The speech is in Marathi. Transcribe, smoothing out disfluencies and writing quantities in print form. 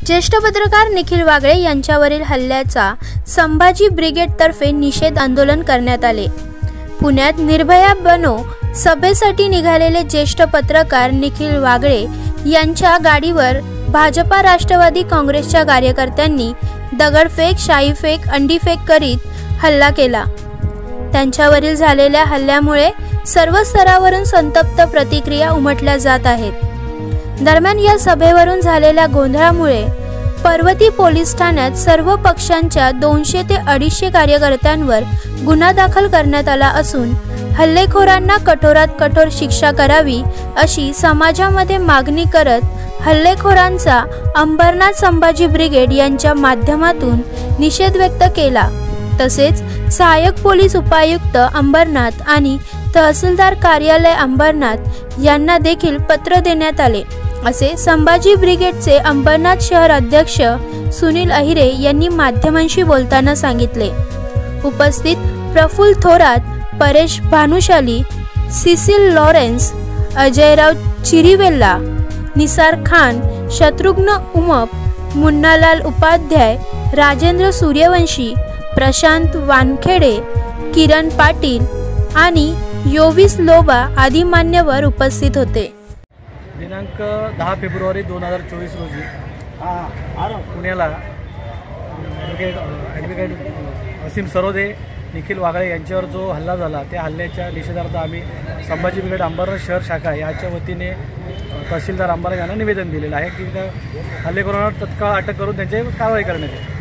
ज्येष्ठ पत्रकार निखिल वागळे यांच्यावरील हल्ल्याचा संभाजी ब्रिगेडतर्फे निषेध आंदोलन करण्यात आले। पुण्यात निर्भया बनो सभेसाठी निघालेले ज्येष्ठ पत्रकार निखिल वागळे यांच्या गाडीवर भाजपा राष्ट्रवादी काँग्रेसच्या कार्यकर्त्यांनी दगडफेक, शाईफेक, अंडीफेक करीत हल्ला केला। त्यांच्यावरील झालेल्या हल्ल्यामुळे सर्व स्तरावरून संतप्त प्रतिक्रिया उमटल्या जात आहेत। दरम्यान या सभेवरून झालेल्या गोंधळामुळे पर्वती पोलीस ठाण्यात सर्व पक्षांच्या 200 ते 250 कार्यकर्त्यांवर गुन्हा दाखल करण्यात आला असून हल्लेखोरांना कठोरात कठोर शिक्षा करावी अशी समाजामध्ये मागणी करत हल्लेखोरांचा अंबरनाथ संभाजी ब्रिगेड यांच्या माध्यमातून निषेध व्यक्त केला। तसेच सहाय्यक पोलीस उपायुक्त अंबरनाथ आणि तहसीलदार कार्यालय अंबरनाथ यांना देखील पत्र देण्यात आले, असे संभाजी ब्रिगेडचे अंबरनाथ शहर अध्यक्ष सुनील अहिरे यांनी माध्यमांशी बोलताना सांगितले। उपस्थित प्रफुल्ल थोरात, परेश भानुशाली, सिसिल लॉरेन्स, अजयराव चिरिवेल्ला, निसार खान, शत्रुघ्न उमप, मुन्नालाल उपाध्याय, राजेंद्र सूर्यवंशी, प्रशांत वानखेडे, किरण पाटील आणि योविस लोबा आदी मान्यवर उपस्थित होते। दिनांक 10 फेब्रुवारी 2024 रोजी पुण्याला ॲडव्होकेट असीम सरोदे, निखिल वागळे यांच्यावर जो हल्ला झाला त्या हल्ल्याच्या निषेधार्थ आम्ही संभाजी ब्रिगेड अंबरनाथ शहर शाखा याच्या वतीने तहसीलदार अंबरनाथ यांना निवेदन दिलेलं आहे की त्या हल्लेखोरांना तत्काळ अटक करून त्यांची कारवाई करण्यात येईल।